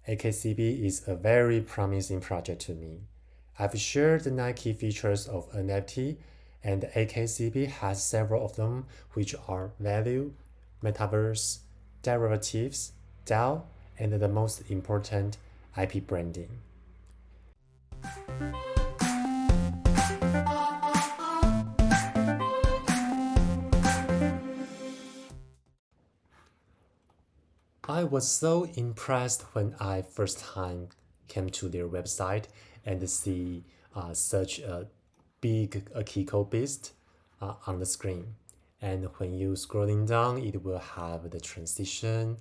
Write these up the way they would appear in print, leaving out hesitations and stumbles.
AKCB is a very promising project to me. I've shared the 9 key features of NFT, and AKCB has several of them, which are value, Metaverse, derivatives, DAO, and the most important, IP branding. I was so impressed when I first time came to their website and see such a big Akiko beast on the screen. And when you scrolling down, it will have the transition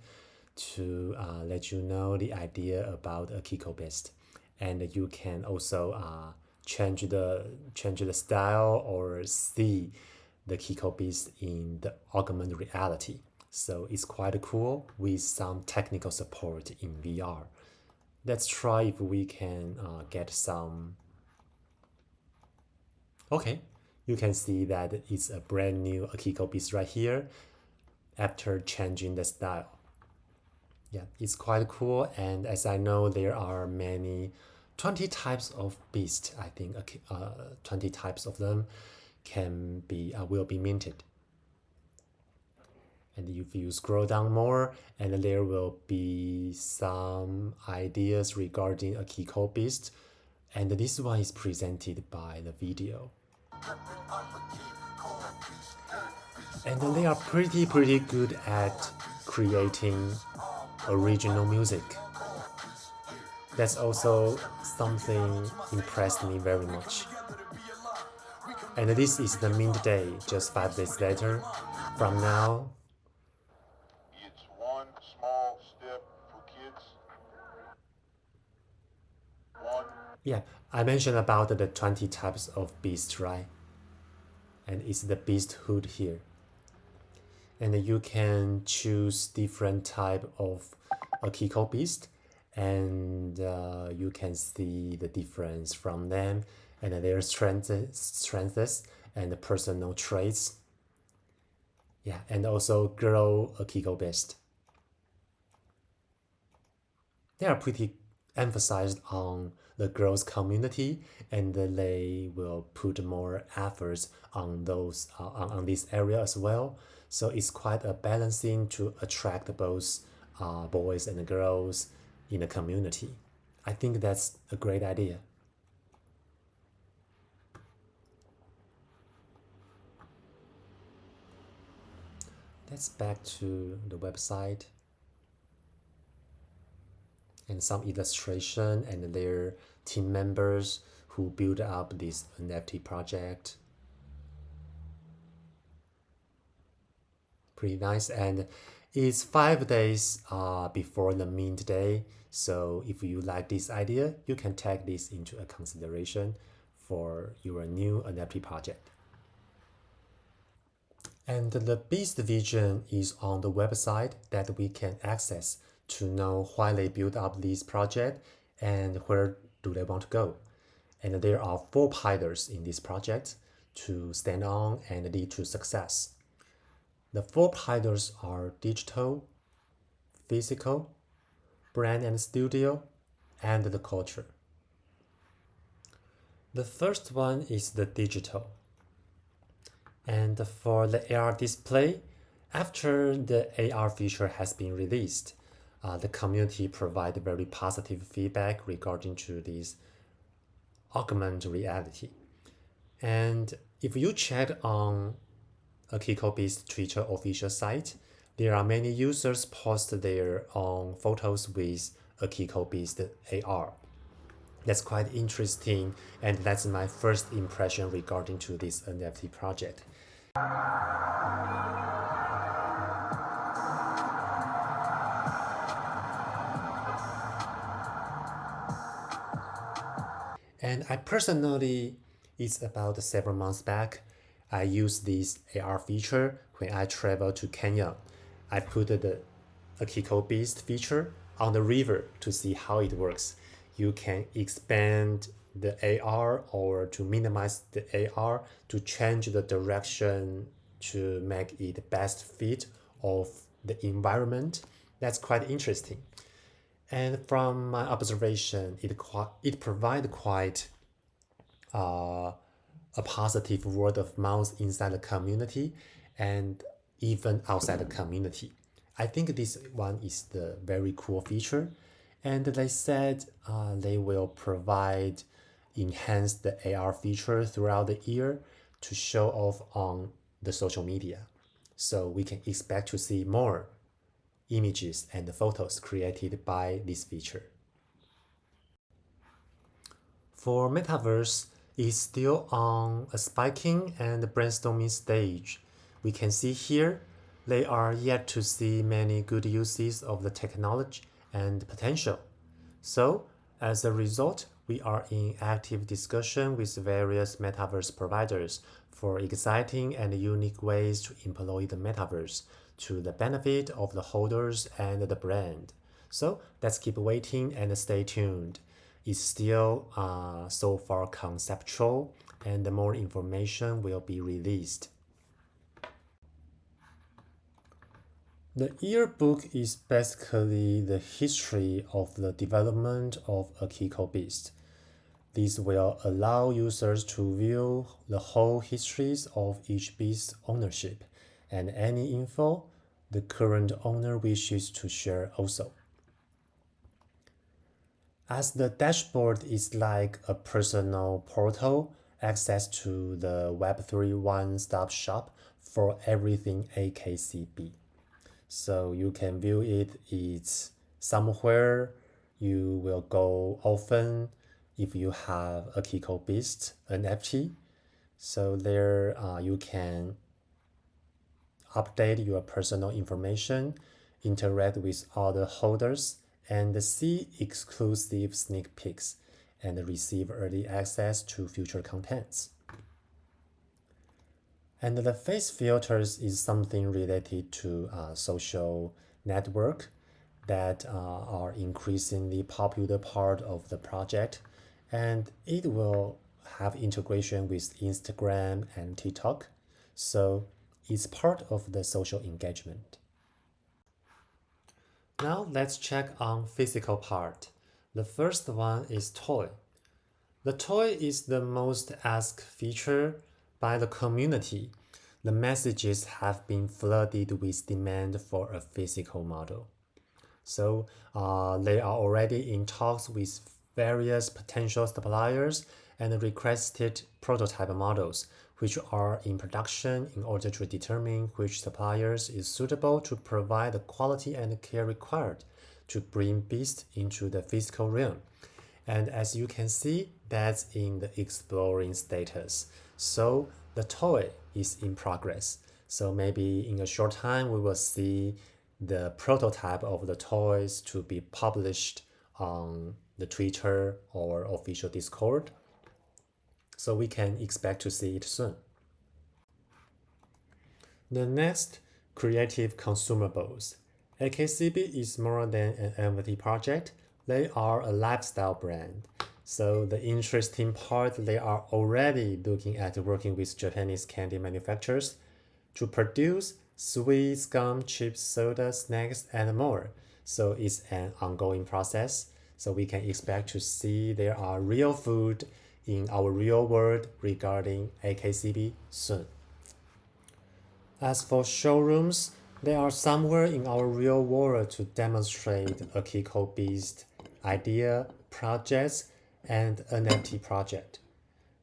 to let you know the idea about Akiko beast. And you can also change the style or see the Kiko beast in the augmented reality. So it's quite cool with some technical support in VR. Let's try if we can get some. Okay, you can see that it's a brand new Akiko beast right here after changing the style. Yeah, it's quite cool, and as I know, there are many 20 types of beast. I think 20 types of them will be minted. And if you scroll down more, and there will be some ideas regarding Akiko beast, and this one is presented by the video. And they are pretty good at creating original music. That's also something impressed me very much. And this is the mint day, just 5 days later. From now, it's one small step for kids. Yeah, I mentioned about the 20 types of beast, right? And it's the beasthood here. And you can choose different type of Akiko beast, and you can see the difference from them and their strengths and personal traits. Yeah, and also grow Akiko beast. They are pretty emphasized on the girls community, and they will put more efforts on those on this area as well. So it's quite a balancing to attract both boys and girls in the community. I think that's a great idea. Let's back to the website and some illustration and their team members who build up this NFT project. Pretty nice, and it's 5 days before the mint day. So if you like this idea, you can take this into a consideration for your new NFT project. And the Beast Vision is on the website that we can access to know why they build up this project and where do they want to go. And there are 4 pillars in this project to stand on and lead to success. The 4 pillars are digital, physical, brand and studio, and the culture. The first one is the digital. And for the AR display, after the AR feature has been released, the community provided very positive feedback regarding to this augmented reality. And if you check on AkikoBeast Twitter official site, there are many users post their own photos with AkikoBeast AR. That's quite interesting, and that's my first impression regarding to this NFT project. And I personally, it's about several months back, I used this AR feature when I traveled to Kenya. I put the Akiko Beast feature on the river to see how it works. You can expand the AR or to minimize the AR to change the direction to make it best fit of the environment. That's quite interesting. And from my observation, it provides quite a positive word of mouth inside the community and even outside the community. I think this one is the very cool feature. And they said they will provide enhanced the AR feature throughout the year to show off on the social media. So we can expect to see more images and photos created by this feature. For Metaverse, it's still on a spiking and brainstorming stage. We can see here they are yet to see many good uses of the technology and potential. So, as a result, we are in active discussion with various Metaverse providers for exciting and unique ways to employ the Metaverse to the benefit of the holders and the brand. So, let's keep waiting and stay tuned. It's still so far conceptual, and more information will be released. The yearbook is basically the history of the development of a Kiko Beast. This will allow users to view the whole histories of each beast's ownership and any info the current owner wishes to share also. As the dashboard is like a personal portal, access to the Web3 one-stop shop for everything AKCB. So you can view it. It's somewhere you will go often if you have a Kiko Beast NFT. So there you can update your personal information, interact with other holders, and see exclusive sneak peeks and receive early access to future contents. And the face filters is something related to social network that are increasingly popular part of the project, and it will have integration with Instagram and TikTok, so it's part of the social engagement. Now let's check on physical part. The first one is toy. The toy is the most asked feature by the community. The messages have been flooded with demand for a physical model. So they are already in talks with various potential suppliers and requested prototype models, which are in production in order to determine which suppliers is suitable to provide the quality and care required to bring Beast into the physical realm. And as you can see, that's in the exploring status. So the toy is in progress. So maybe in a short time, we will see the prototype of the toys to be published on the Twitter or official Discord. So we can expect to see it soon. The next, creative consumables. AKCB is more than an NFT project. They are a lifestyle brand. So the interesting part, they are already looking at working with Japanese candy manufacturers to produce sweets, gum, chips, soda, snacks, and more. So it's an ongoing process. So we can expect to see there are real food in our real world regarding AKCB soon. As for showrooms, they are somewhere in our real world to demonstrate a Kiko Beast idea, projects, and NFT project.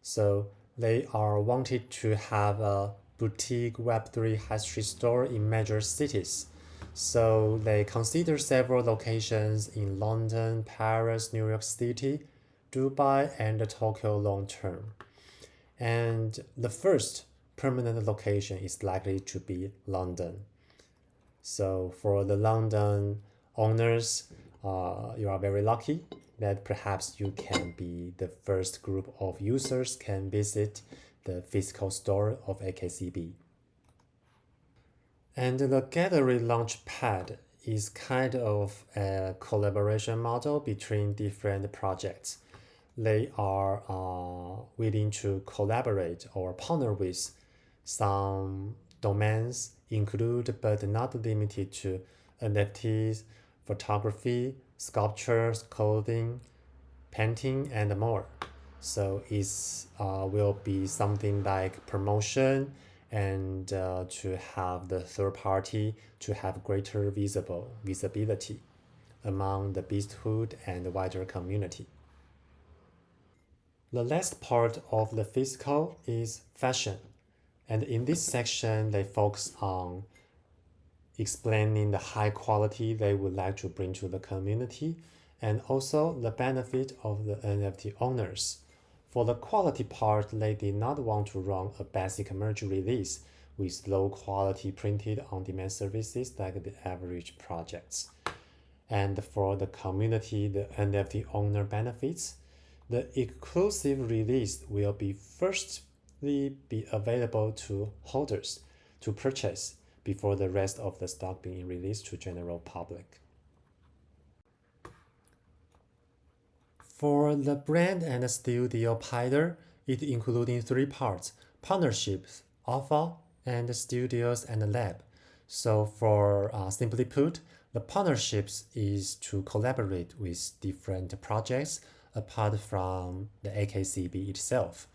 So they are wanted to have a boutique Web3 high street store in major cities. So they consider several locations in London, Paris, New York City, Dubai, and Tokyo long term. And the first permanent location is likely to be London. So for the London owners, you are very lucky that perhaps you can be the first group of users can visit the physical store of AKCB. And the gallery launch pad is kind of a collaboration model between different projects. They are willing to collaborate or partner with some domains, include but not limited to NFTs, photography, sculptures, clothing, painting, and more. So it will be something like promotion and to have the third party to have greater visibility among the beasthood and the wider community. The last part of the physical is fashion. And in this section, they focus on explaining the high quality they would like to bring to the community and also the benefit of the NFT owners. For the quality part, they did not want to run a basic merge release with low quality printed on demand services like the average projects. And for the community, the NFT owner benefits, the exclusive release will be firstly be available to holders to purchase before the rest of the stock being released to general public. For the brand and studio pillar, it including three parts: partnerships, alpha, and studios and lab. So for simply put, the partnerships is to collaborate with different projects apart from the AKCB itself.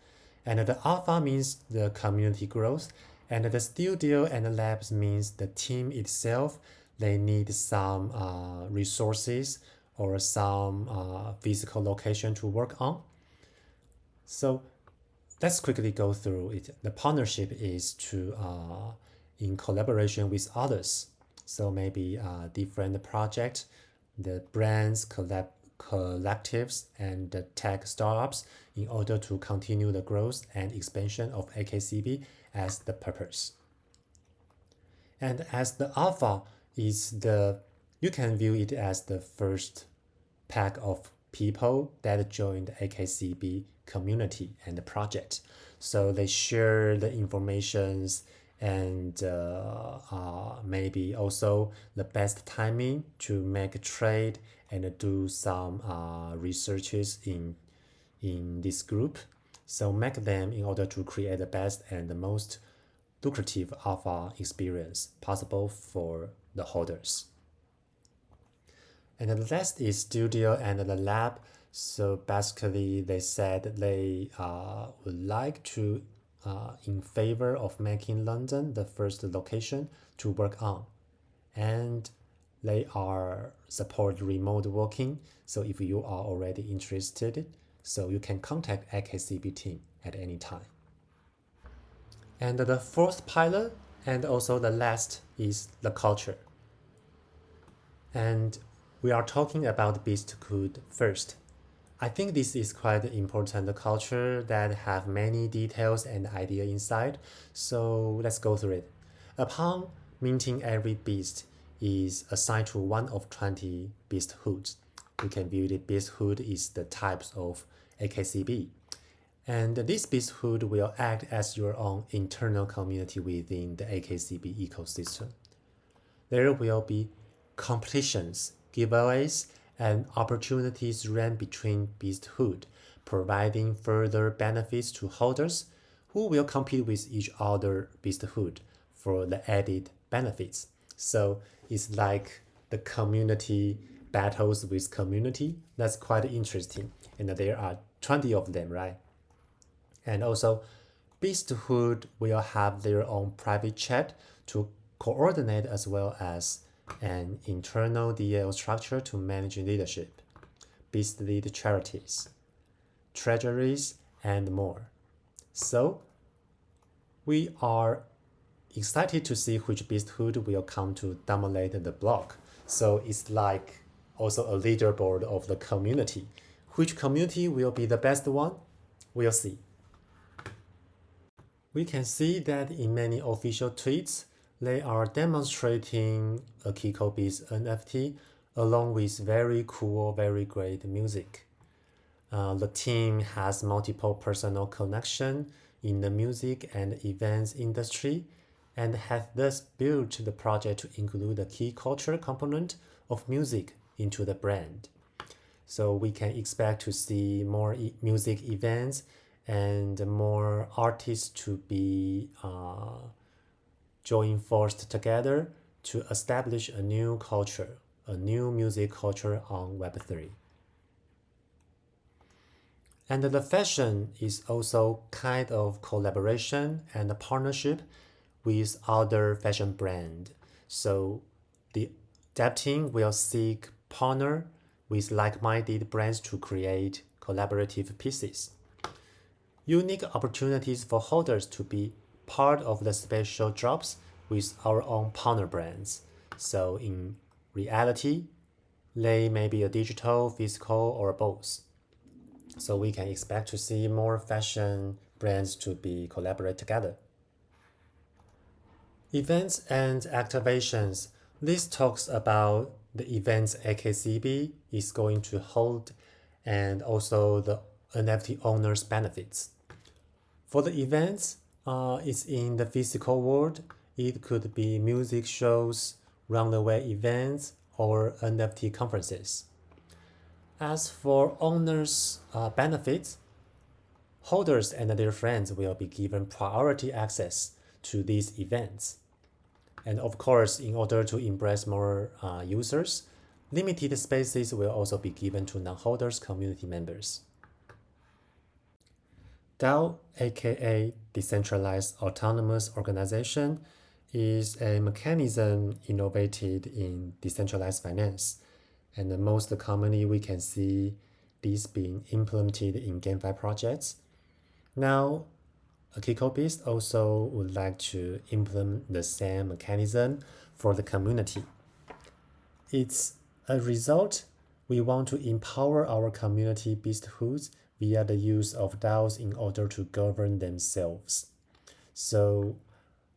And the alpha means the community growth, and the studio and the labs means the team itself. They need some resources or some physical location to work on. So let's quickly go through it. The partnership is to in collaboration with others. So maybe different projects, the brands, collectives, and the tech startups in order to continue the growth and expansion of AKCB as the purpose. And as the alpha is you can view it as the first pack of people that joined the AKCB community and the project. So they share the informations and maybe also the best timing to make a trade and do some researches in this group. So make them in order to create the best and the most lucrative alpha experience possible for the holders. And the last is studio and the lab. So basically they said they would like to in favor of making London the first location to work on. And they are support remote working. So if you are already interested, so you can contact AKCB team at any time. And the fourth pillar and also the last is the culture. And we are talking about Beasthood first. I think this is quite important culture that have many details and idea inside. So let's go through it. Upon minting, every beast is assigned to one of 20 beasthoods. You can view the beasthood is the types of AKCB. And this beasthood will act as your own internal community within the AKCB ecosystem. There will be competitions, giveaways, and opportunities run between beasthood, providing further benefits to holders who will compete with each other beasthood for the added benefits. So it's like the community battles with community. That's quite interesting. And there are 20 of them, right? And also, beasthood will have their own private chat to coordinate as well as an internal DAO structure to manage leadership, beast lead charities, treasuries, and more. So we are excited to see which beasthood will come to dominate the block. So it's like also a leaderboard of the community. Which community will be the best one? We'll see. We can see that in many official tweets, they are demonstrating AKCB's NFT along with very cool, very great music. The team has multiple personal connections in the music and events industry and has thus built the project to include a key culture component of music into the brand. So we can expect to see more music events and more artists to be join forced together to establish a new culture a new music culture on Web3. And the fashion is also kind of collaboration and a partnership with other fashion brand. So the dev team will seek partner with like-minded brands to create collaborative pieces. Unique opportunities for holders to be part of the special drops with our own partner brands. So in reality, they may be a digital, physical, or both. So we can expect to see more fashion brands to be collaborate together. Events and activations. This talks about the events AKCB is going to hold and also the NFT owners' benefits. For the events, it's in the physical world. It could be music shows, roundaway events, or NFT conferences. As for owners' benefits, holders and their friends will be given priority access to these events. And of course, in order to embrace more users, limited spaces will also be given to non-holders community members. DAO, aka Decentralized Autonomous Organization, is a mechanism innovated in decentralized finance. And most commonly, we can see these being implemented in GameFi projects. Now, AKCB also would like to implement the same mechanism for the community. It's a result. We want to empower our community beasthoods via the use of DAOs in order to govern themselves. So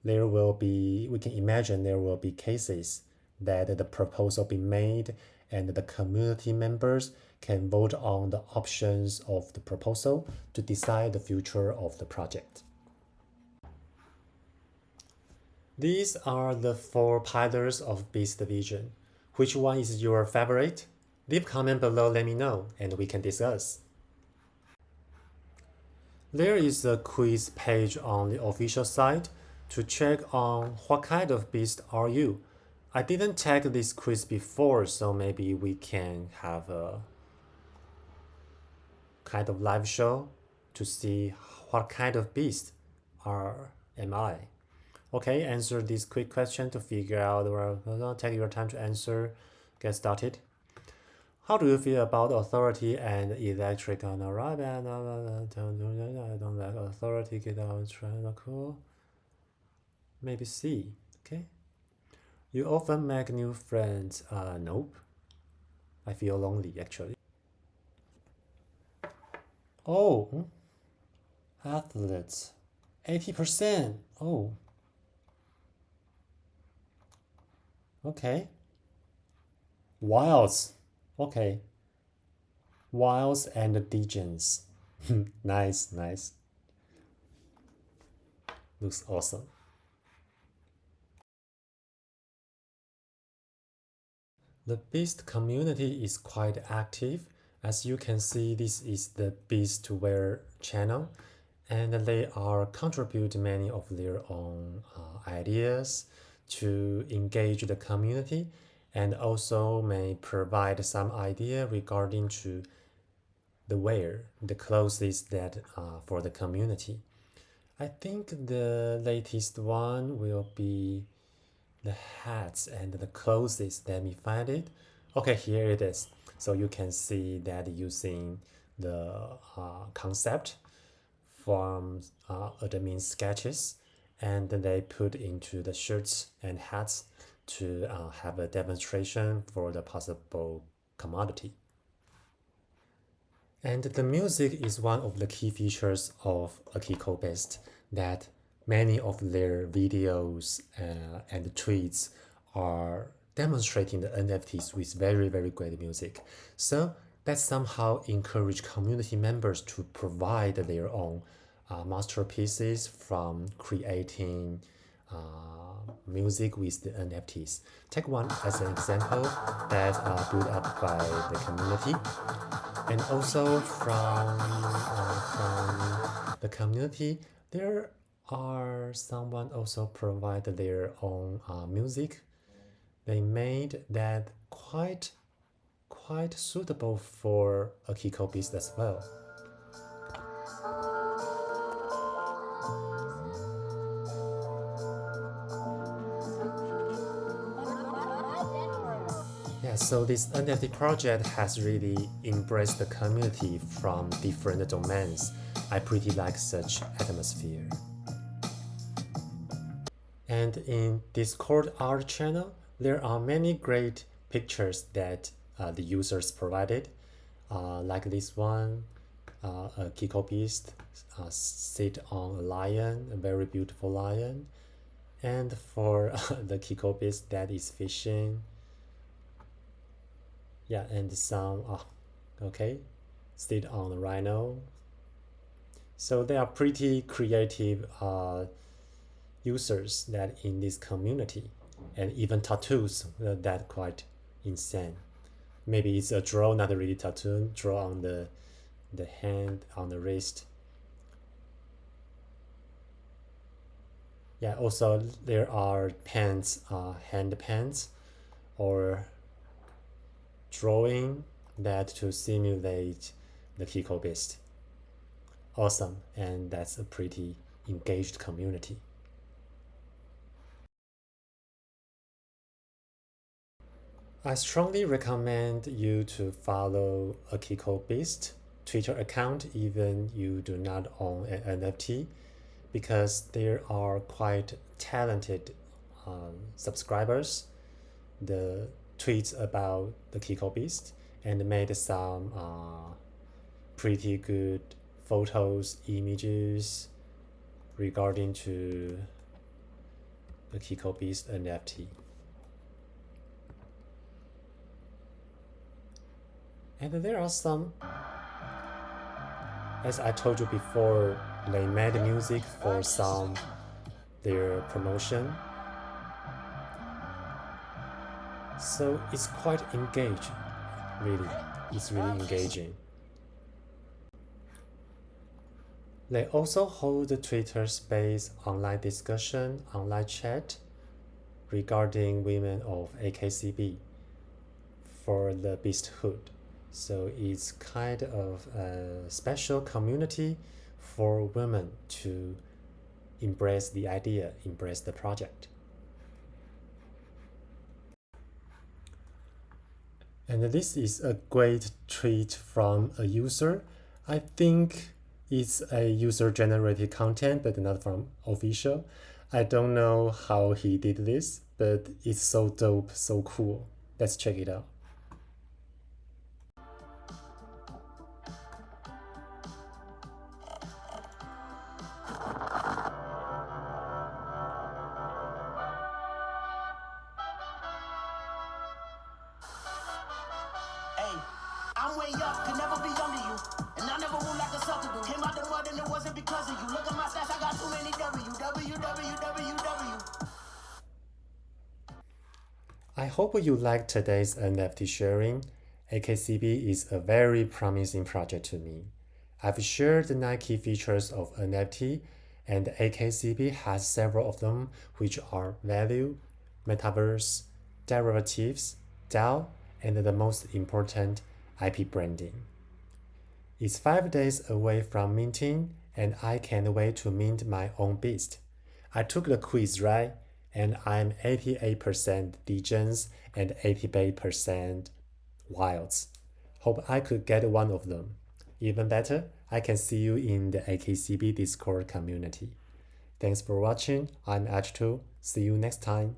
we can imagine there will be cases that the proposal be made and the community members can vote on the options of the proposal to decide the future of the project. These are the 4 pillars of Beast Vision. Which one is your favorite? Leave comment below, let me know, and we can discuss. There is a quiz page on the official site to check on what kind of beast are you. I didn't take this quiz before, so maybe we can have a kind of live show to see what kind of beast am I. Okay, answer this quick question to figure out where take your time to answer. Get started. How do you feel about authority and electric on a right? I don't like authority, get out, cool. Maybe C. Okay. You often make new friends. Nope. I feel lonely actually. Oh, athletes. 80%. Oh. Okay. Wilds. Okay. Wilds and degens. Nice, nice. Looks awesome. The Beast community is quite active. As you can see, this is the Beastware channel, and they are contribute many of their own ideas to engage the community, and also may provide some idea regarding to the clothes that for the community. I think the latest one will be the hats and the clothes. Let me find it. Okay, here it is. So you can see that using the concept from admin sketches, and they put into the shirts and hats to have a demonstration for the possible commodity. And the music is one of the key features of AKCB that many of their videos and tweets are demonstrating the NFTs with very, very great music. So that somehow encourage community members to provide their own masterpieces from creating music with the NFTs. Take one as an example that built up by the community. And also from the community, there are someone also provide their own music they made that quite suitable for a Kiko Beast as well. Yeah, so this NFT project has really embraced the community from different domains. I pretty like such atmosphere. And in Discord art channel, there are many great pictures that the users provided, like this one, a Kiko Beast sit on a lion, a very beautiful lion. And for the Kiko Beast that is fishing, yeah, and some, okay, sit on a rhino. So they are pretty creative users that in this community, and even tattoos that quite insane. Maybe it's a draw, not a really tattoo, draw on the hand, on the wrist. Yeah, also there are pens, hand pens, or drawing that to simulate the Kiko Beast. Awesome, and that's a pretty engaged community. I strongly recommend you to follow a Kiko Beast Twitter account even you do not own an NFT, because there are quite talented subscribers, the tweets about the Kiko Beast, and made some pretty good photos, images regarding to the Kiko Beast NFT. And there are some, as I told you before, they made music for some their promotion. So it's quite engaged, really. It's really engaging. They also hold a Twitter space online discussion, online chat regarding women of AKCB for the Beasthood. So it's kind of a special community for women to embrace the idea, embrace the project. And this is a great tweet from a user. I think it's a user-generated content, but not from official. I don't know how he did this, but it's so dope, so cool. Let's check it out. Hey, I'm way up, could never be under you. And I never will like a sucker do. Came out the mud and it wasn't because of you. Look at my stats, I got too many W. I hope you liked today's NFT sharing. AKCB is a very promising project to me. I've shared the 9 key features of NFT, and AKCB has several of them, which are value, metaverse, derivatives, DAO, and the most important, IP branding. It's 5 days away from minting, and I can't wait to mint my own beast. I took the quiz, right? And I'm 88% degens and 88% wilds. Hope I could get one of them. Even better, I can see you in the AKCB Discord community. Thanks for watching. I'm H2. See you next time.